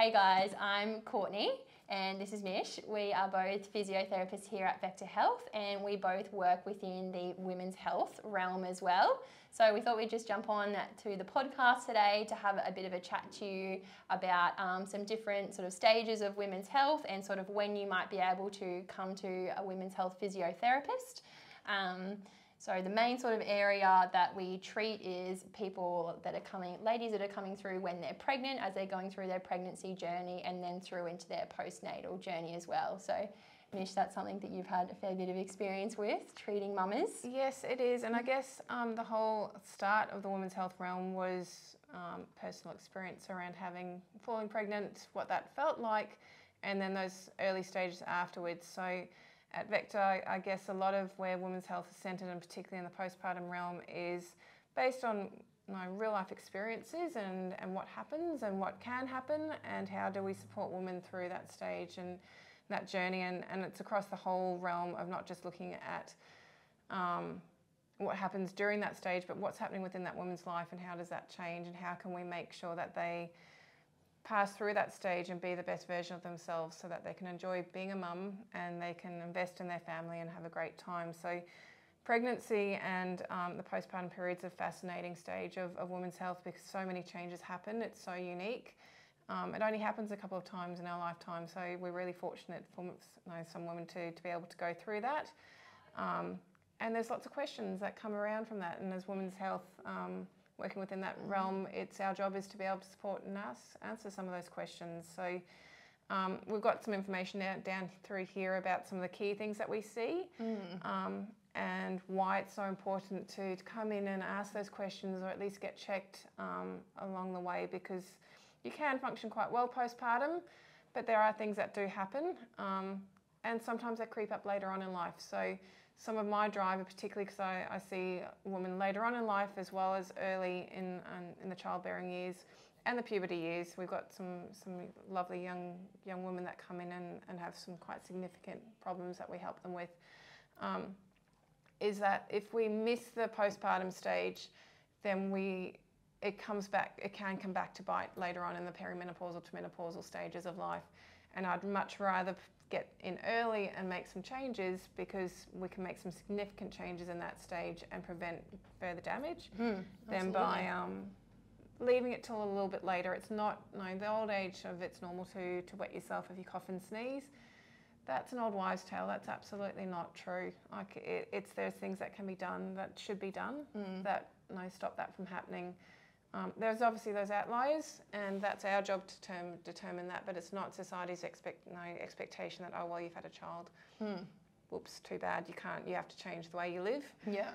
Hey guys, I'm Courtney and this is Miche. We are both physiotherapists here at Vector Health and we both work within the women's health realm as well. So we thought we'd just jump on to the podcast today to have a bit of a chat to you about some different sort of stages of women's health and sort of when you might be able to come to a women's health physiotherapist. So the main sort of area that we treat is people that are coming, ladies that are coming through when they're pregnant, as they're going through their pregnancy journey, and then through into their postnatal journey as well. So Miche, that's something that you've had a fair bit of experience with, treating mamas. Yes, it is. And I guess the whole start of the women's health realm was personal experience around falling pregnant, what that felt like, and then those early stages afterwards. So at Vector, I guess a lot of where women's health is centred, and particularly in the postpartum realm, is based on real life experiences and what happens and what can happen and how do we support women through that stage and that journey. And it's across the whole realm of not just looking at what happens during that stage, but what's happening within that woman's life and how does that change and how can we make sure that they pass through that stage and be the best version of themselves so that they can enjoy being a mum and they can invest in their family and have a great time. So pregnancy and the postpartum period is a fascinating stage of women's health because so many changes happen. It's so unique. It only happens a couple of times in our lifetime, so we're really fortunate for some women to be able to go through that. And there's lots of questions that come around from that, and as women's health working within that realm, it's our job is to be able to support and answer some of those questions. So we've got some information down through here about some of the key things that we see and why it's so important to come in and ask those questions or at least get checked along the way, because you can function quite well postpartum, but there are things that do happen and sometimes they creep up later on in life. So some of my drive, particularly because I see women later on in life as well as early in the childbearing years and the puberty years. We've got some lovely young women that come in and have some quite significant problems that we help them with. Is that if we miss the postpartum stage, then it can come back to bite later on in the perimenopausal to menopausal stages of life. And I'd much rather get in early and make some changes because we can make some significant changes in that stage and prevent further damage than by leaving it till a little bit later. It's not, the old age of it's normal to wet yourself if you cough and sneeze. That's an old wives' tale. That's absolutely not true. Like there's things that can be done that should be done that stop that from happening. There's obviously those outliers, and that's our job to determine that, but it's not society's expectation that, oh, well, you've had a child. Whoops, too bad, you have to change the way you live. Yeah,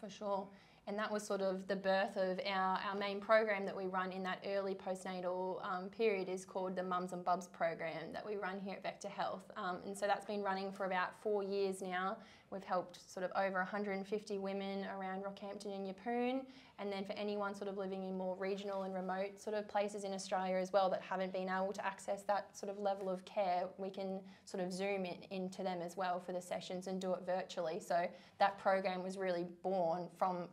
for sure. And that was sort of the birth of our main program that we run in that early postnatal period is called the Mums and Bubs program that we run here at Vector Health. And so that's been running for about 4 years now. We've helped sort of over 150 women around Rockhampton and Yeppoon, and then for anyone sort of living in more regional and remote sort of places in Australia as well that haven't been able to access that sort of level of care, we can sort of zoom into them as well for the sessions and do it virtually. So that program was really born from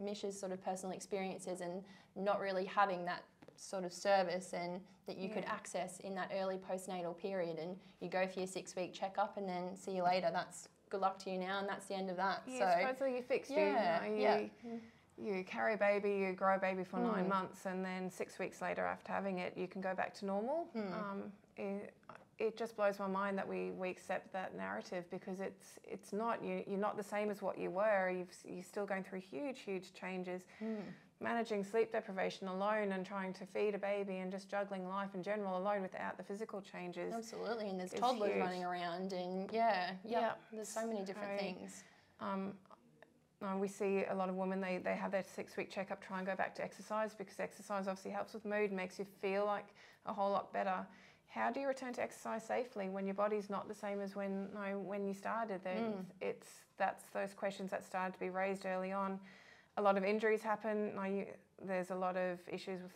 Miche's sort of personal experiences and not really having that sort of service and that you could access in that early postnatal period, and you go for your 6-week checkup and then see you later. That's good luck to you now, and that's the end of that. Yeah, so supposedly you're fixed. You carry a baby, you grow a baby for 9 months, and then 6 weeks later after having it, you can go back to normal. It just blows my mind that we accept that narrative, because it's not. You're not the same as what you were. You're still going through huge changes. Managing sleep deprivation alone and trying to feed a baby and just juggling life in general alone without the physical changes. Absolutely, and there's toddlers running around, and there's so many different things. We see a lot of women, they have their 6-week checkup, try and go back to exercise, because exercise obviously helps with mood, makes you feel like a whole lot better. How do you return to exercise safely when your body's not the same as when you started? That's those questions that started to be raised early on. A lot of injuries happen. There's a lot of issues with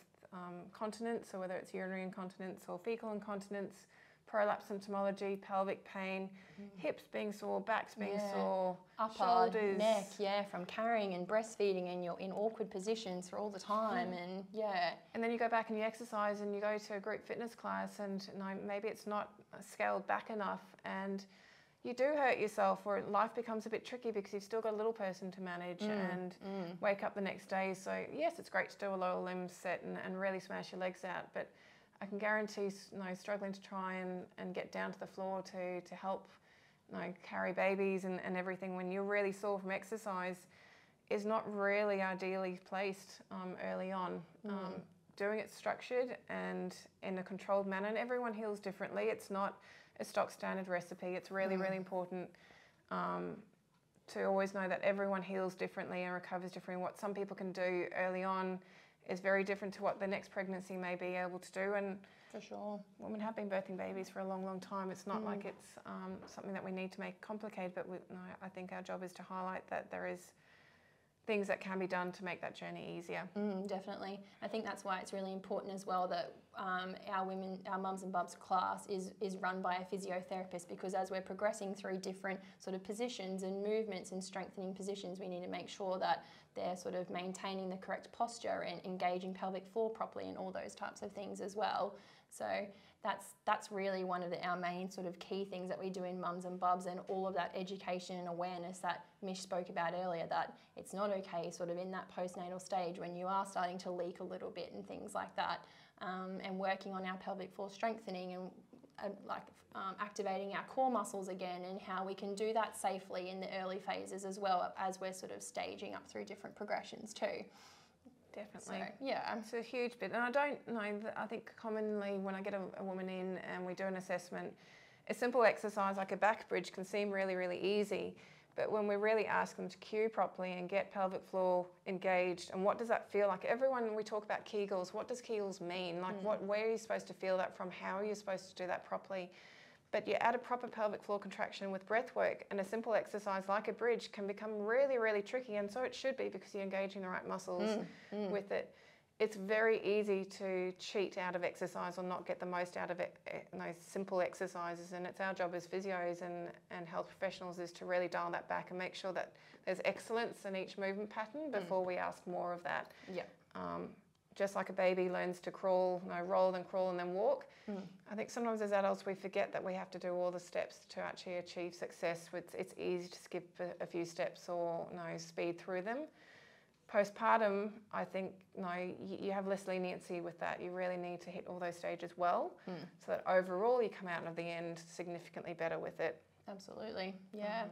continence, so whether it's urinary incontinence or fecal incontinence, prolapse symptomology, pelvic pain, hips being sore, backs being sore, upper, shoulders, neck, from carrying and breastfeeding, and you're in awkward positions for all the time, and And then you go back and you exercise and you go to a group fitness class and maybe it's not scaled back enough and you do hurt yourself, or life becomes a bit tricky because you've still got a little person to manage and wake up the next day. So yes, it's great to do a lower limb set and really smash your legs out, but I can guarantee struggling to try and get down to the floor to help carry babies and everything when you're really sore from exercise is not really ideally placed early on. Doing it structured and in a controlled manner, and everyone heals differently. It's not a stock standard recipe. It's really, really important to always know that everyone heals differently and recovers differently. What some people can do early on is very different to what the next pregnancy may be able to do. And for sure, women have been birthing babies for a long, long time. It's not like it's something that we need to make complicated, but I think our job is to highlight that there is things that can be done to make that journey easier. Definitely. I think that's why it's really important as well that our Mums and Bubs class is run by a physiotherapist, because as we're progressing through different sort of positions and movements and strengthening positions, we need to make sure that they're sort of maintaining the correct posture and engaging pelvic floor properly and all those types of things as well. So that's really one of our main sort of key things that we do in Mums and Bubs, and all of that education and awareness that Miche spoke about earlier, that it's not okay sort of in that postnatal stage when you are starting to leak a little bit and things like that, and working on our pelvic floor strengthening and activating our core muscles again, and how we can do that safely in the early phases as well as we're sort of staging up through different progressions too. Definitely. So, yeah. It's a huge bit. And I don't know, I think commonly when I get a woman in and we do an assessment, a simple exercise like a back bridge can seem really, really easy. But when we really ask them to cue properly and get pelvic floor engaged, and what does that feel like? Everyone, we talk about Kegels. What does Kegels mean? Like where are you supposed to feel that from? How are you supposed to do that properly? But you add a proper pelvic floor contraction with breath work, and a simple exercise like a bridge can become really, really tricky, and so it should be, because you're engaging the right muscles with it. It's very easy to cheat out of exercise or not get the most out of it, those simple exercises, and it's our job as physios and health professionals is to really dial that back and make sure that there's excellence in each movement pattern before we ask more of that. Yeah. Just like a baby learns to crawl, roll and crawl and then walk. I think sometimes as adults we forget that we have to do all the steps to actually achieve success. It's easy to skip a few steps or speed through them. Postpartum, I think you have less leniency with that. You really need to hit all those stages well, so that overall you come out of the end significantly better with it. Absolutely, yeah.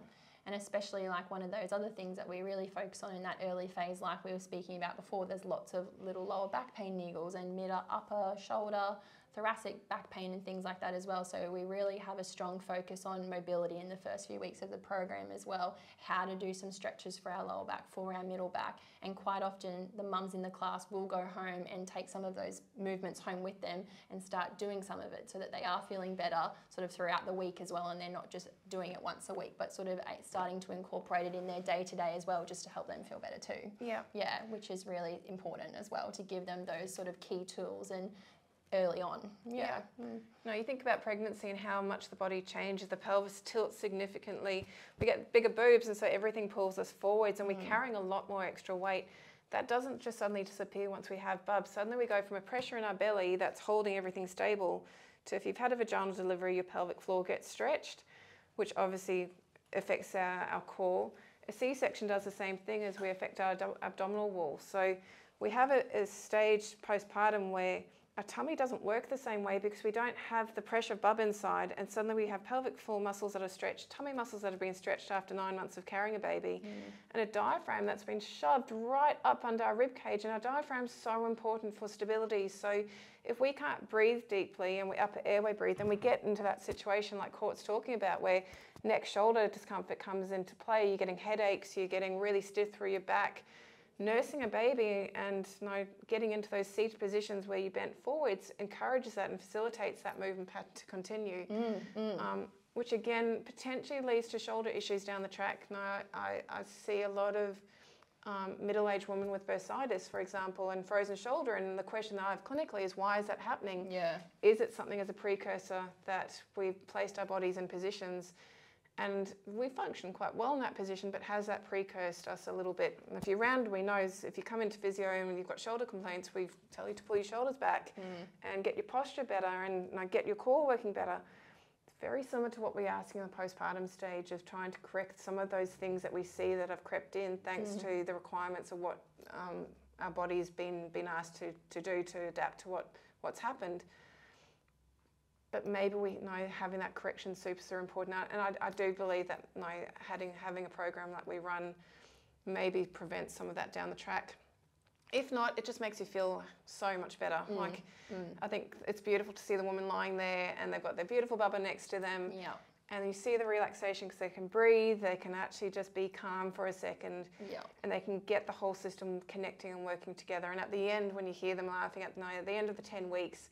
And especially like one of those other things that we really focus on in that early phase, like we were speaking about before, there's lots of little lower back pain niggles and upper shoulder, thoracic back pain and things like that as well. So we really have a strong focus on mobility in the first few weeks of the program as well, how to do some stretches for our lower back, for our middle back. And quite often the mums in the class will go home and take some of those movements home with them and start doing some of it, so that they are feeling better sort of throughout the week as well, and they're not just doing it once a week, but sort of starting to incorporate it in their day-to-day as well, just to help them feel better too. Yeah, which is really important as well, to give them those sort of key tools and early on. No, you think about pregnancy and how much the body changes. The pelvis tilts significantly. We get bigger boobs, and so everything pulls us forwards, and we're carrying a lot more extra weight. That doesn't just suddenly disappear once we have bubs. Suddenly we go from a pressure in our belly that's holding everything stable to, if you've had a vaginal delivery, your pelvic floor gets stretched, which obviously affects our core. A C-section does the same thing, as we affect our abdominal wall. So we have a stage postpartum where our tummy doesn't work the same way, because we don't have the pressure of bub inside, and suddenly we have pelvic floor muscles that are stretched, tummy muscles that have been stretched after 9 months of carrying a baby, and a diaphragm that's been shoved right up under our rib cage. And our diaphragm's so important for stability. So if we can't breathe deeply and we upper airway breathe, then we get into that situation like Court's talking about, where neck shoulder discomfort comes into play. You're getting headaches, you're getting really stiff through your back. Nursing a baby and getting into those seated positions where you bent forwards encourages that and facilitates that movement pattern to continue, which again potentially leads to shoulder issues down the track. I see a lot of middle-aged woman with bursitis, for example, and frozen shoulder. And the question that I have clinically is, why is that happening? Yeah. Is it something as a precursor that we've placed our bodies in positions and we function quite well in that position, but has that precursed us a little bit? And if you're round, we know if you come into physio and you've got shoulder complaints, we tell you to pull your shoulders back and get your posture better and get your core working better. It's very similar to what we're asking in the postpartum stage of trying to correct some of those things that we see that have crept in thanks to the requirements of what our body's been asked to do to adapt to what's happened. But maybe we know having that correction super important, and I do believe that having a program like we run maybe prevents some of that down the track. If not, it just makes you feel so much better. I think it's beautiful to see the woman lying there and they've got their beautiful bubba next to them. Yeah. And you see the relaxation because they can breathe, they can actually just be calm for a second, and they can get the whole system connecting and working together. And at the end, when you hear them laughing at the end of the 10 weeks,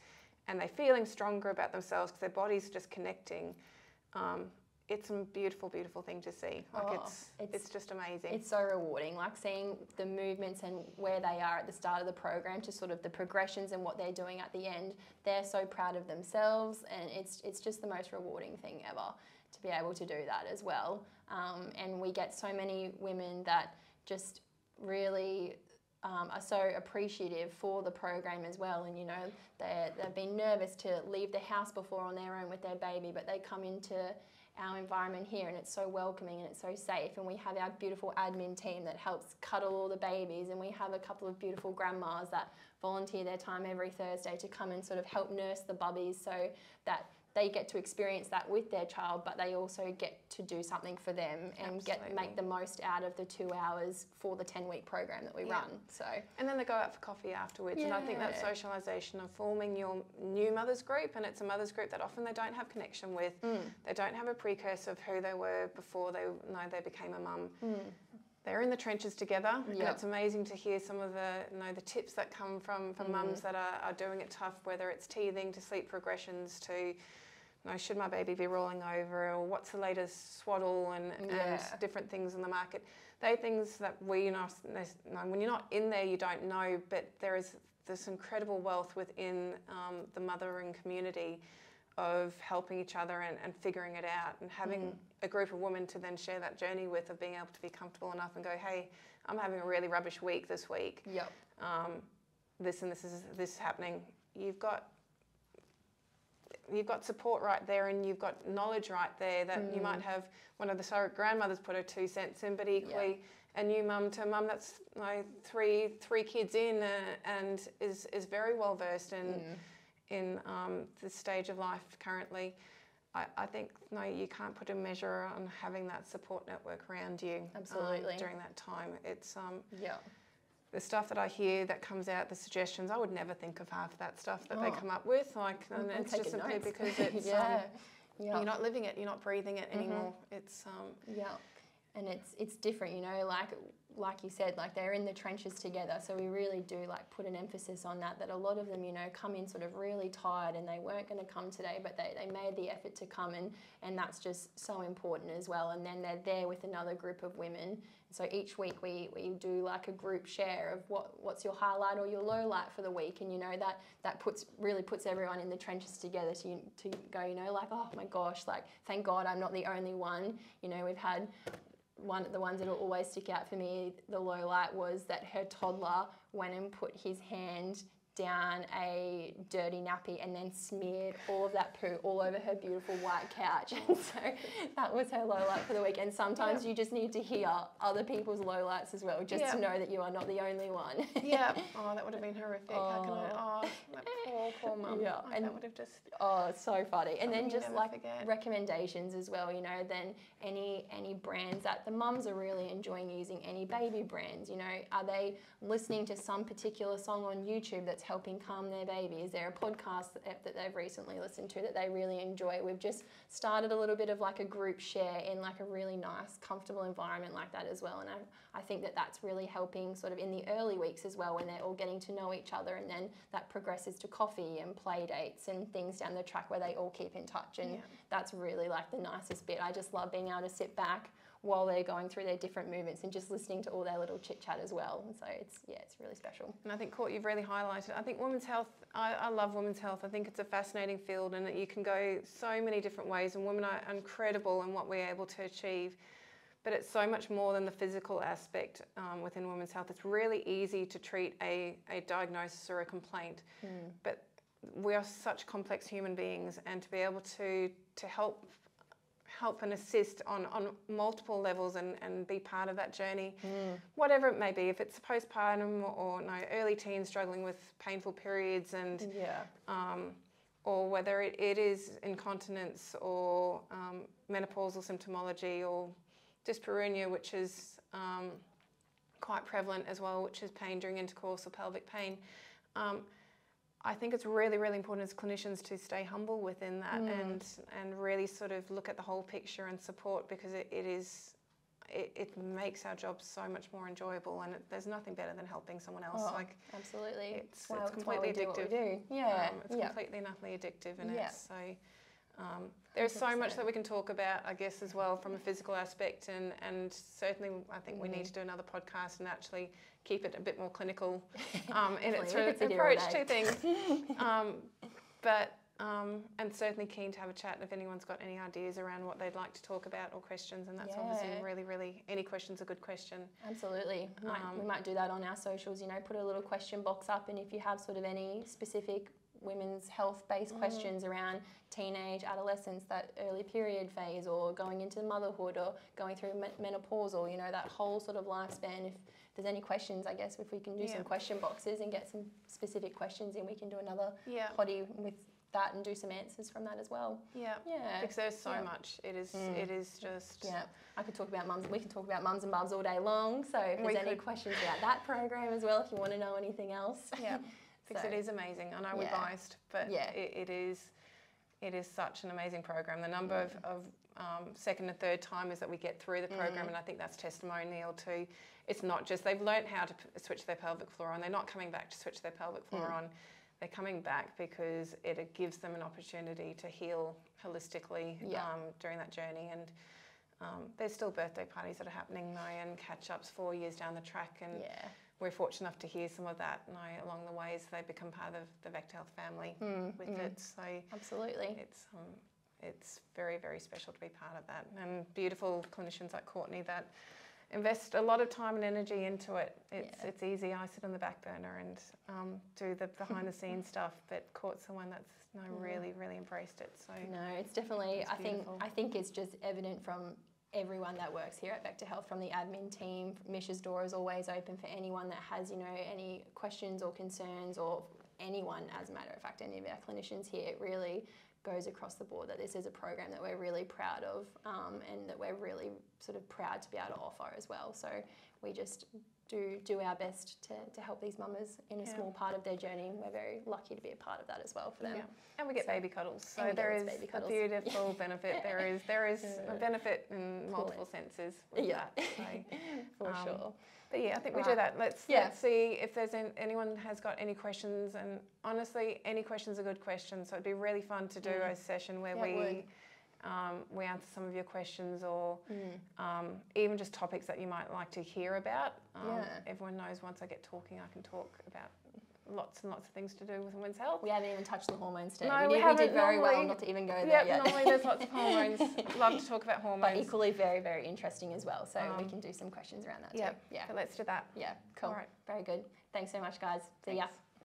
and they're feeling stronger about themselves because their body's just connecting, it's a beautiful, beautiful thing to see. It's just amazing. It's so rewarding, like seeing the movements and where they are at the start of the program to sort of the progressions and what they're doing at the end. They're so proud of themselves, and it's just the most rewarding thing ever to be able to do that as well. And we get so many women that just really are so appreciative for the program as well, and they've been nervous to leave the house before on their own with their baby, but they come into our environment here and it's so welcoming and it's so safe, and we have our beautiful admin team that helps cuddle all the babies, and we have a couple of beautiful grandmas that volunteer their time every Thursday to come and sort of help nurse the bubbies so that they get to experience that with their child, but they also get to do something for them and make the most out of the 2 hours for the 10-week program that we run. So, and then they go out for coffee afterwards, and I think that socialisation of forming your new mothers group, and it's a mothers group that often they don't have connection with, they don't have a precursor of who they were before they became a mum. They're in the trenches together, and it's amazing to hear some of the tips that come from mums that are doing it tough, whether it's teething to sleep progressions to should my baby be rolling over, or what's the latest swaddle and different things in the market. They're things that when you're not in there you don't know, but there is this incredible wealth within the mothering community of helping each other and figuring it out, and having a group of women to then share that journey with, of being able to be comfortable enough and go, hey, I'm having a really rubbish week this week. This and this is happening. You've got support right there, and you've got knowledge right there that you might have one of the surrogate grandmothers put her 2 cents in, but equally a new mum to a mum that's three kids in and is very well versed in this stage of life currently. I think you can't put a measure on having that support network around you. Absolutely. During that time. It's the stuff that I hear that comes out, the suggestions, I would never think of half that stuff that they come up with. And it's just simply because it's you're not living it, you're not breathing it anymore. It's and it's different, like you said, they're in the trenches together, so we really do put an emphasis on that a lot of them come in sort of really tired, and they weren't going to come today, but they made the effort to come, and that's just so important as well. And then they're there with another group of women, so each week we do a group share of what's your highlight or your low light for the week, and that really puts everyone in the trenches together to go, oh my gosh, thank God I'm not the only one. We've had the ones that'll always stick out for me, the low light, was that her toddler went and put his hand down a dirty nappy and then smeared all of that poo all over her beautiful white couch. And so that was her low light for the week. And sometimes you just need to hear other people's low lights as well, just to know that you are not the only one. Oh, that would have been horrific. That poor mum. And that would have just... Oh, so funny. And then just recommendations as well, then any brands that the mums are really enjoying using, any baby brands, are they listening to some particular song on YouTube that's helping calm their baby? Is there a podcast that they've recently listened to that they really enjoy? We've just started a little bit of a group share in a really nice, comfortable environment like that as well. And I think that's really helping sort of in the early weeks as well, when they're all getting to know each other, and then that progresses to coffee and play dates and things down the track where they all keep in touch. And that's really the nicest bit. I just love being able to sit back, while they're going through their different movements and just listening to all their little chit chat as well. And so it's really special. And I think, Court, you've really highlighted, I think women's health, I love women's health. I think it's a fascinating field and that you can go so many different ways, and women are incredible in what we're able to achieve. But it's so much more than the physical aspect within women's health. It's really easy to treat a diagnosis or a complaint, but we are such complex human beings, and to be able to help and assist on multiple levels and be part of that journey, whatever it may be, if it's postpartum or early teens struggling with painful periods, and or whether it is incontinence or menopausal symptomology or dyspareunia, which is quite prevalent as well, which is pain during intercourse or pelvic pain. I think it's really, really important as clinicians to stay humble within that and really sort of look at the whole picture and support, because it makes our job so much more enjoyable, and there's nothing better than helping someone else. Absolutely. It's completely addictive. It's completely and utterly addictive, and so there's so much that we can talk about, I guess, as well from a physical aspect, and certainly I think we need to do another podcast and actually keep it a bit more clinical in its approach to things. And certainly keen to have a chat if anyone's got any ideas around what they'd like to talk about or questions, and that's obviously really, any question's a good question. Absolutely. We might do that on our socials, put a little question box up, and if you have sort of any specific women's health-based questions around teenage, adolescence, that early period phase, or going into motherhood, or going through menopausal, that whole sort of lifespan. If there's any questions, I guess if we can do some question boxes and get some specific questions in, we can do another potty with that and do some answers from that as well. Because there's so much. It is just... I could talk about mums. We can talk about mums and bubs all day long. So if there's any questions about that program as well, if you want to know anything else. Because it is amazing. I know we're biased, but it is such an amazing program. The number of second and third timers that we get through the program, and I think that's testimonial to, it's not just they've learnt how to switch their pelvic floor on, they're not coming back to switch their pelvic floor on, they're coming back because it gives them an opportunity to heal holistically during that journey. And there's still birthday parties that are happening though, and catch-ups 4 years down the track, and we're fortunate enough to hear some of that along the way, so they become part of the Vector Health family with it. So absolutely, it's very, very special to be part of that, and beautiful clinicians like Courtney that invest a lot of time and energy into it. It's easy. I sit on the back burner and do the behind the scenes stuff, but Court's the one that's really, really embraced it. So it's definitely. I think it's just evident from everyone that works here at Vector Health, from the admin team. Miche's door is always open for anyone that has, any questions or concerns, or anyone, as a matter of fact, any of our clinicians here. It really goes across the board that this is a program that we're really proud of, and that we're really sort of proud to be able to offer as well. So we just do our best to help these mamas in a small part of their journey. We're very lucky to be a part of that as well for them. And we get baby cuddles, so there is a beautiful benefit. There is a benefit in multiple senses with that. So, for sure. But I think we do that. Let's see if there's anyone has got any questions, and honestly, any question's a good question. So it'd be really fun to do a session where we answer some of your questions, or even just topics that you might like to hear about. Everyone knows once I get talking, I can talk about lots and lots of things to do with women's health. We haven't even touched the hormones today. No, we did very well not to even go there yet. Normally there's lots of hormones. Love to talk about hormones. But equally very, very interesting as well. So we can do some questions around that too. But let's do that. Cool. All right. Very good. Thanks so much, guys. See ya.